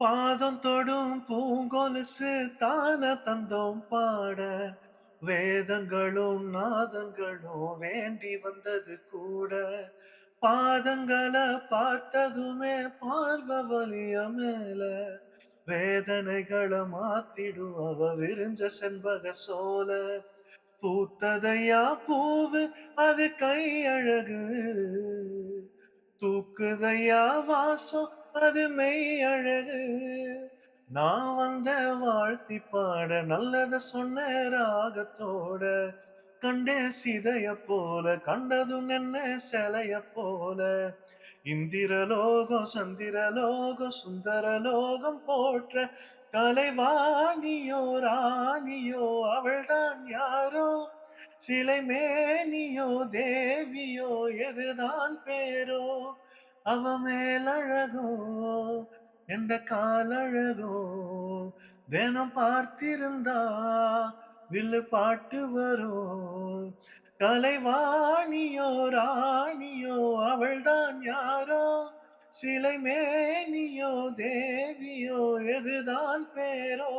பாதம் தொடும் பூங்கொலுசு தான தந்தோம் பாட வேதங்களும் நாதங்களும் வேண்டி வந்தது கூட பாதங்களை பார்த்ததுமே பார்வ வலிய மேல வேதனைகளை மாத்திடுவ விரிஞ்ச செண்பக சோல பூத்ததையா பூவு அது கையழகு தூக்குதையா வாசம் அது மெய் அழகு நான் வந்த வாழ்த்தி பாட நல்லத சொன்ன ராகத்தோட கண்டே சிதைய போல கண்டதும் என்ன சிலைய போல இந்திரலோகம் சந்திரலோகம் சுந்தரலோகம் போற்ற கலைவாணியோ ராணியோ அவள்தான் யாரோ சிலை மேனியோ தேவியோ எதுதான் பேரோ அவ மேலழகோ என்ற காலழகோ தினம் பார்த்திருந்தா வில்லு பாட்டு வரும் கலைவாணியோ ராணியோ அவள்தான் யாரோ சிலை மேனியோ தேவியோ எதுதான் பேரோ